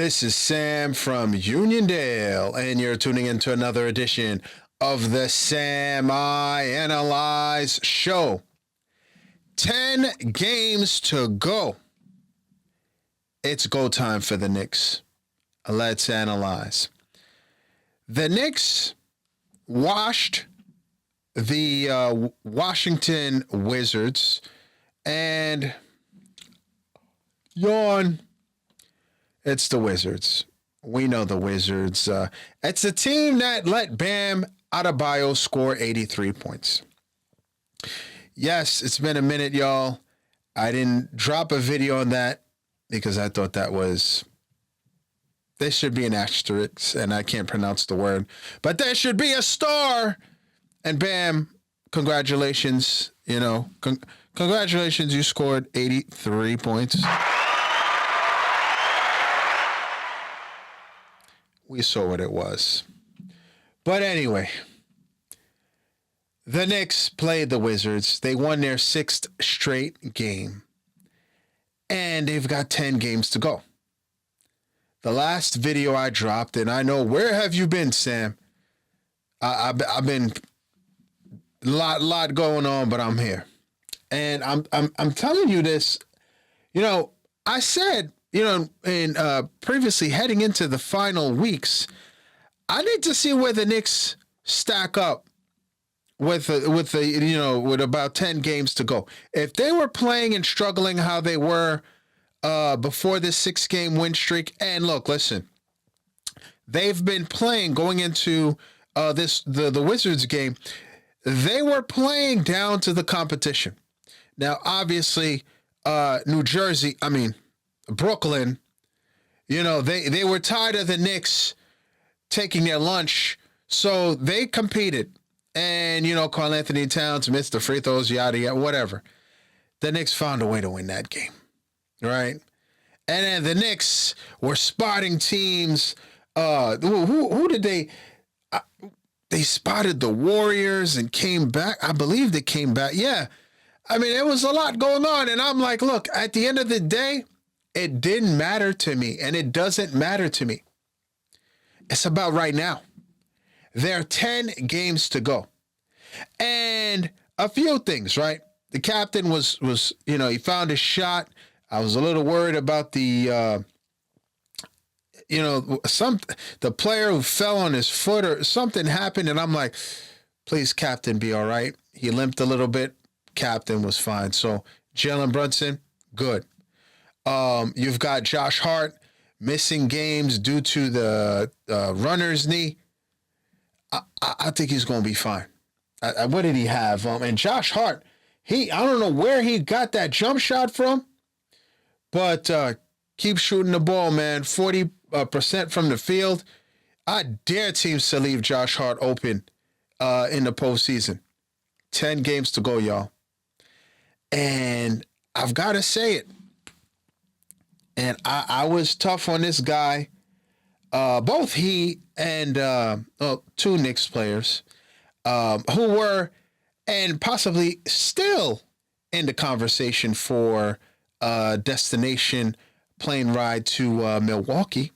This is Sam from Uniondale, and you're tuning into another edition of the Sam I Analyze Show. 10 games to go. It's go time for the Knicks. Let's analyze. The Knicks washed the Washington Wizards, and yawn. It's the Wizards. We know the Wizards. It's a team that let Bam Adebayo score 83 points. Yes, it's been a minute, y'all. I didn't drop a video on that because I thought that was... There should be an asterisk, and I can't pronounce the word. But there should be a star. And Bam, congratulations. Congratulations, you scored 83 points. We saw what it was. But anyway, the Knicks played the Wizards. They won their 6th straight game. And they've got 10 games to go. The last video I dropped, and I know, where have you been, Sam? I've been a lot going on, but I'm here. And I'm telling you this, I said, in previously heading into the final weeks, I need to see where the Knicks stack up with about 10 games to go. If they were playing and struggling how they were before this 6-game win streak, and look, listen, they've been playing going into the Wizards game. They were playing down to the competition. Now, obviously, Brooklyn, they were tired of the Knicks taking their lunch, so they competed. And, Karl-Anthony Towns missed the free throws, yada, yada, whatever. The Knicks found a way to win that game, right? And then the Knicks were spotting teams. Who did they... They spotted the Warriors and came back. I believe they came back. Yeah. It was a lot going on. And I'm like, look, at the end of the day, it didn't matter to me, and it doesn't matter to me. It's about right now. There are 10 games to go. And a few things, right? The captain was he found his shot. I was a little worried about the the player who fell on his foot or something happened, and I'm like, please, captain, be all right. He limped a little bit. Captain was fine. So Jalen Brunson, good. You've got Josh Hart missing games due to the runner's knee. I think he's going to be fine. What did he have? And Josh Hart, I don't know where he got that jump shot from, but keep shooting the ball, man. 40% from the field. I dare teams to leave Josh Hart open in the postseason. 10 games to go, y'all. And I've got to say it. And I was tough on this guy. Both he and two Knicks players who were and possibly still in the conversation for destination plane ride to Milwaukee.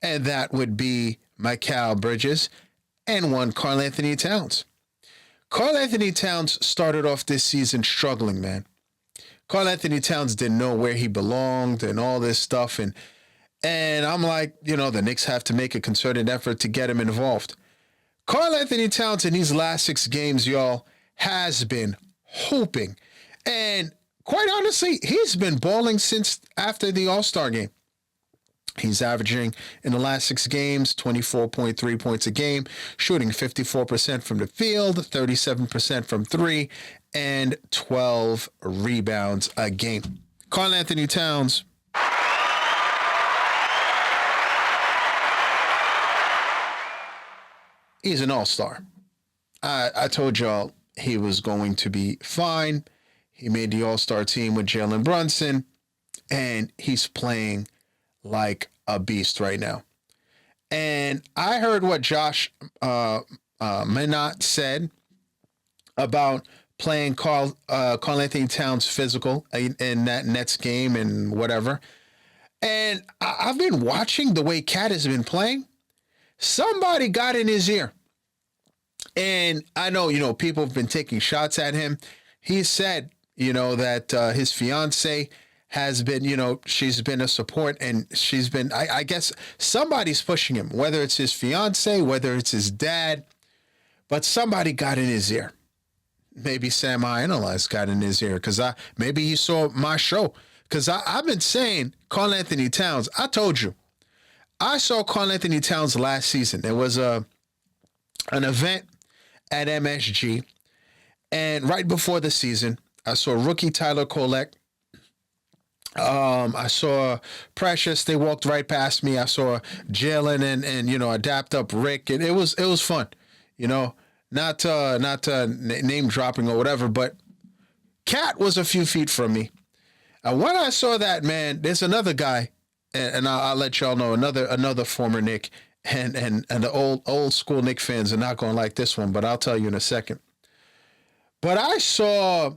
And that would be Mikal Bridges and one Karl-Anthony Towns. Karl-Anthony Towns started off this season struggling, man. Karl-Anthony Towns didn't know where he belonged and all this stuff. And I'm like, the Knicks have to make a concerted effort to get him involved. Karl-Anthony Towns in these last 6 games, y'all, has been hooping. And quite honestly, he's been balling since after the All-Star game. He's averaging in the last 6 games, 24.3 points a game, shooting 54% from the field, 37% from 3, and 12 rebounds a game. Karl-Anthony Towns. He's an all-star. I told y'all he was going to be fine. He made the all-star team with Jalen Brunson, and he's playing like a beast right now. And I heard what Josh Minott said about playing Karl-Anthony Towns physical in that Nets game and whatever. And I've been watching the way Cat has been playing. Somebody got in his ear. And I know, people have been taking shots at him. He said, that his fiance has been, she's been a support, and she's been, I guess somebody's pushing him, whether it's his fiance, whether it's his dad, but somebody got in his ear. Maybe Sam I Analyze got in his ear because maybe he saw my show. Because I've been saying Karl-Anthony Towns, I told you, I saw Karl-Anthony Towns last season. There was an event at MSG, and right before the season, I saw rookie Tyler Kolek. I saw Precious. They walked right past me. I saw Jalen and adapt up Rick, and it was fun. Not name dropping or whatever, but Cat was a few feet from me. And when I saw that, man, there's another guy, and I'll let y'all know, another former Knick, and the old school Knick fans are not going to like this one, but I'll tell you in a second. But I saw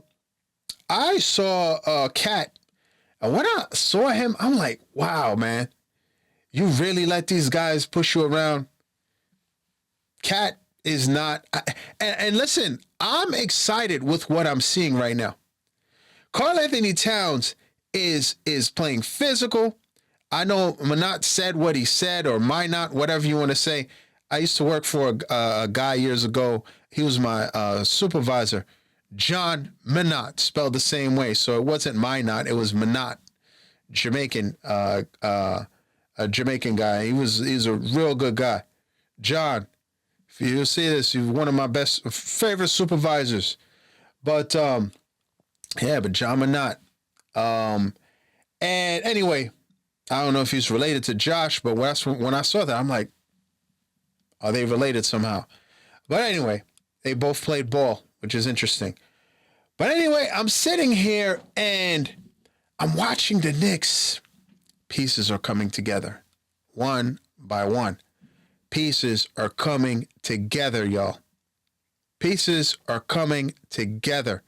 Cat, and when I saw him, I'm like, wow, man, you really let these guys push you around? Cat is not, and listen, I'm excited with what I'm seeing right now. Karl-Anthony Towns is playing physical. I know Minot said what he said, or Minot, whatever you want to say. I used to work for a guy years ago. He was my supervisor, John Minot, spelled the same way. So it wasn't Minot, it was Minot, Jamaican, a Jamaican guy. He's a real good guy. John, if you see this, you're one of my favorite supervisors. But but John Minot. And anyway, I don't know if he's related to Josh, but when I saw that, I'm like, are they related somehow? But anyway, they both played ball, which is interesting. But anyway, I'm sitting here and I'm watching the Knicks. Pieces are coming together, one by one. Pieces are coming together, y'all. Pieces are coming together.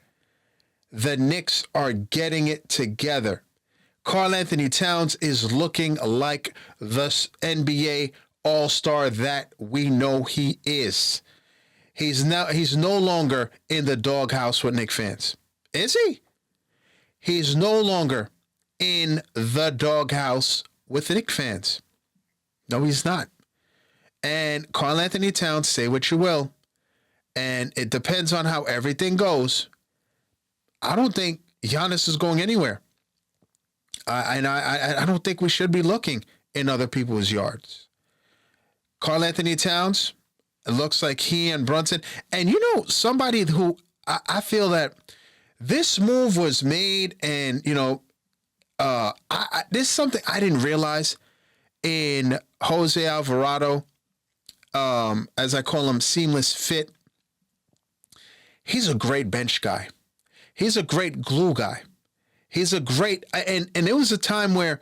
The Knicks are getting it together. Karl-Anthony Towns is looking like the NBA All-Star that we know he is. He's no longer in the doghouse with Knicks fans. Is he? He's no longer in the doghouse with the Knicks fans. No, he's not. And Karl-Anthony Towns, say what you will, and it depends on how everything goes. I don't think Giannis is going anywhere. I don't think we should be looking in other people's yards. Karl-Anthony Towns, it looks like he and Brunson. And somebody who I feel that this move was made, and, this is something I didn't realize in Jose Alvarado, as I call him, seamless fit. He's a great bench guy. He's a great glue guy. He's a great, and there was a time where,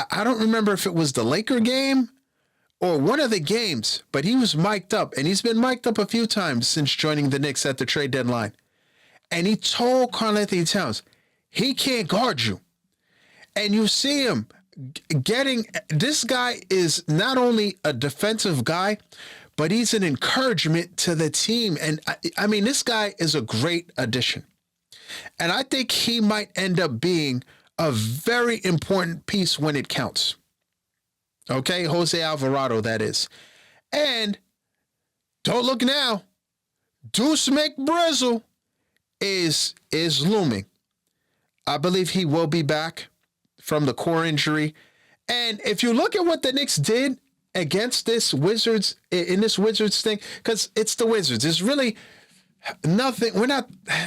I don't remember if it was the Laker game or one of the games, but he was mic'd up, and he's been mic'd up a few times since joining the Knicks at the trade deadline. And he told Karl-Anthony Towns, he can't guard you. And you see him this guy is not only a defensive guy, but he's an encouragement to the team. And I mean, this guy is a great addition. And I think he might end up being a very important piece when it counts. Okay, Jose Alvarado, that is. And don't look now, Deuce McBrizzle is looming. I believe he will be back from the core injury. And if you look at what the Knicks did against this Wizards, in this Wizards thing, because it's the Wizards. It's really nothing.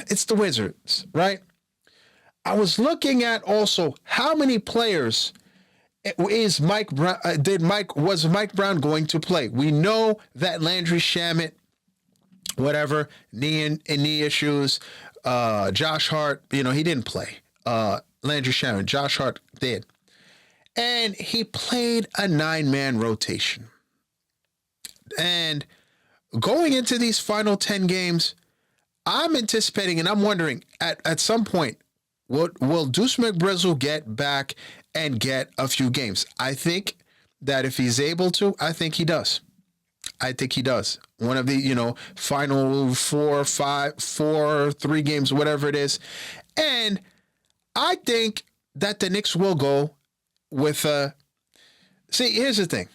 It's the Wizards, right? I was looking at also how many players was Mike Brown going to play? We know that Landry Shamet, whatever, knee issues, Josh Hart, he didn't play. Landry Shamet, Josh Hart did. And he played a 9-man rotation. And going into these final 10 games, I'm anticipating and I'm wondering at some point, Will Deuce McBrizzle get back and get a few games? I think that if he's able to, I think he does. I think he does. One of the, final 3 games, whatever it is. And I think that the Knicks will go with see, here's the thing.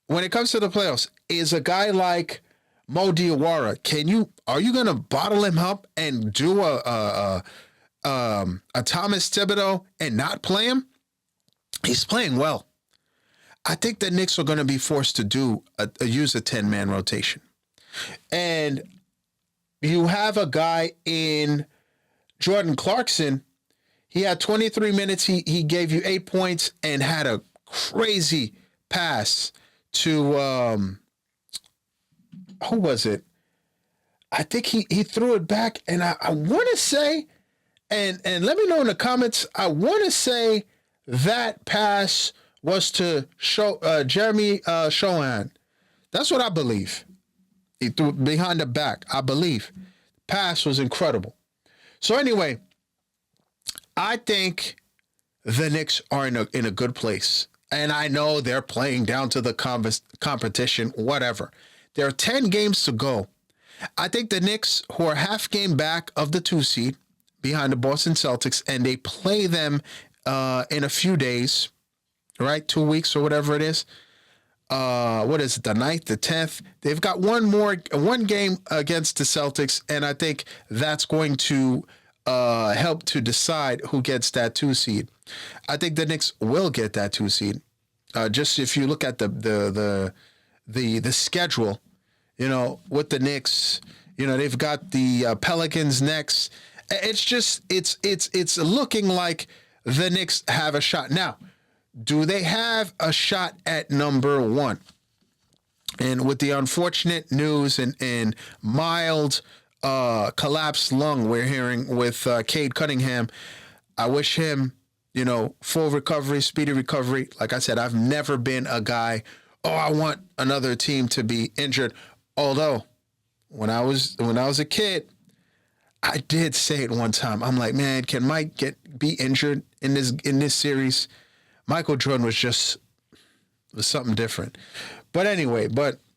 When it comes to the playoffs, is a guy like Mo Diawara, are you gonna bottle him up and do a Thomas Thibodeau and not play him? He's playing well. I think the Knicks are going to be forced to use a 10-man rotation. And you have a guy in Jordan Clarkson. He had 23 minutes. He gave you 8 points and had a crazy pass to, who was it? I think he threw it back. And I want to say, and let me know in the comments, I want to say that pass was to Jeremy Shohan. That's what I believe. He threw behind the back, I believe. Pass was incredible. So anyway, I think the Knicks are in a good place. And I know they're playing down to the competition, whatever. There are 10 games to go. I think the Knicks, who are half game back of the 2 seed behind the Boston Celtics, and they play them in a few days, right? 2 weeks or whatever it is. What is it? The 9th, the 10th. They've got one game against the Celtics, and I think that's going to help to decide who gets that 2 seed. I think the Knicks will get that 2 seed. Just if you look at the schedule, with the Knicks, they've got the Pelicans next. It's looking like the Knicks have a shot. Now, do they have a shot at number 1? And with the unfortunate news and mild collapsed lung we're hearing with Cade Cunningham, I wish him, full recovery, speedy recovery. Like I said, I've never been a guy, I want another team to be injured. Although, when I was a kid, I did say it one time. I'm like, man, can Mike be injured in this series? Michael Jordan was something different. But anyway,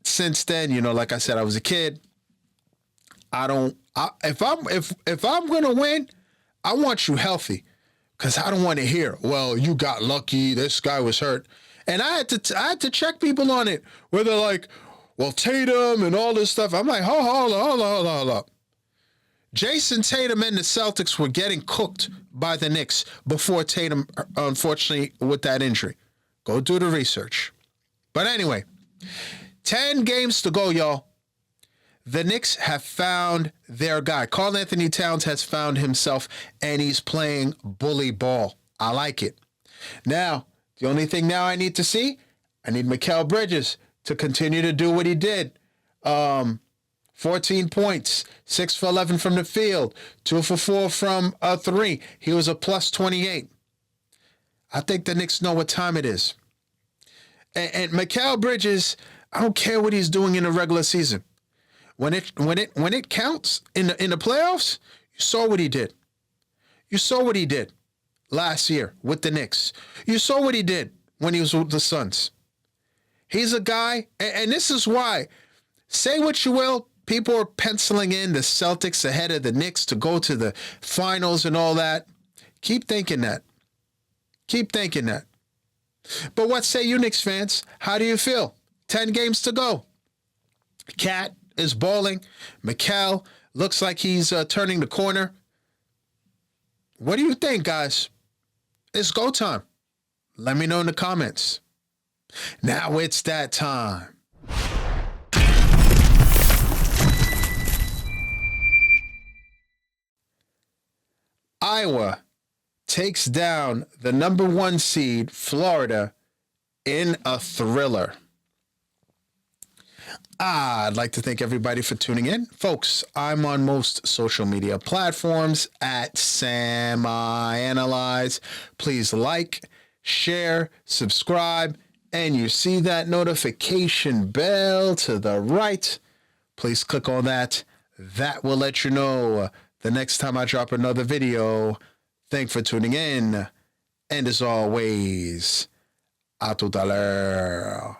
since then, like I said, I was a kid. If I'm gonna win, I want you healthy, because I don't want to hear, well, you got lucky, this guy was hurt. And I had to check people on it, where they're like, well, Tatum and all this stuff. I'm like, hold on. Jason Tatum and the Celtics were getting cooked by the Knicks before Tatum, unfortunately, with that injury. Go do the research. But anyway, 10 games to go, y'all. The Knicks have found their guy. Karl-Anthony Towns has found himself, and he's playing bully ball. I like it. Now, the only thing now I need to see, I need Mikal Bridges to continue to do what he did. 14 points, 6 for 11 from the field, 2 for 4 from 3. He was a plus 28. I think the Knicks know what time it is. And Mikal Bridges, I don't care what he's doing in the regular season. When it counts in the playoffs, you saw what he did. You saw what he did last year with the Knicks. You saw what he did when he was with the Suns. He's a guy, and this is why, say what you will, people are penciling in the Celtics ahead of the Knicks to go to the finals and all that. Keep thinking that. But what say you, Knicks fans? How do you feel? 10 games to go. Cat is balling. Mikal looks like he's turning the corner. What do you think, guys? It's go time. Let me know in the comments. Now it's that time. Iowa takes down the number 1 seed, Florida, in a thriller. I'd like to thank everybody for tuning in. Folks, I'm on most social media platforms at SamIAnalyze. Please like, share, subscribe, and you see that notification bell to the right. Please click on that. That will let you know the next time I drop another video. Thanks for tuning in. And as always, a tout à l'heure.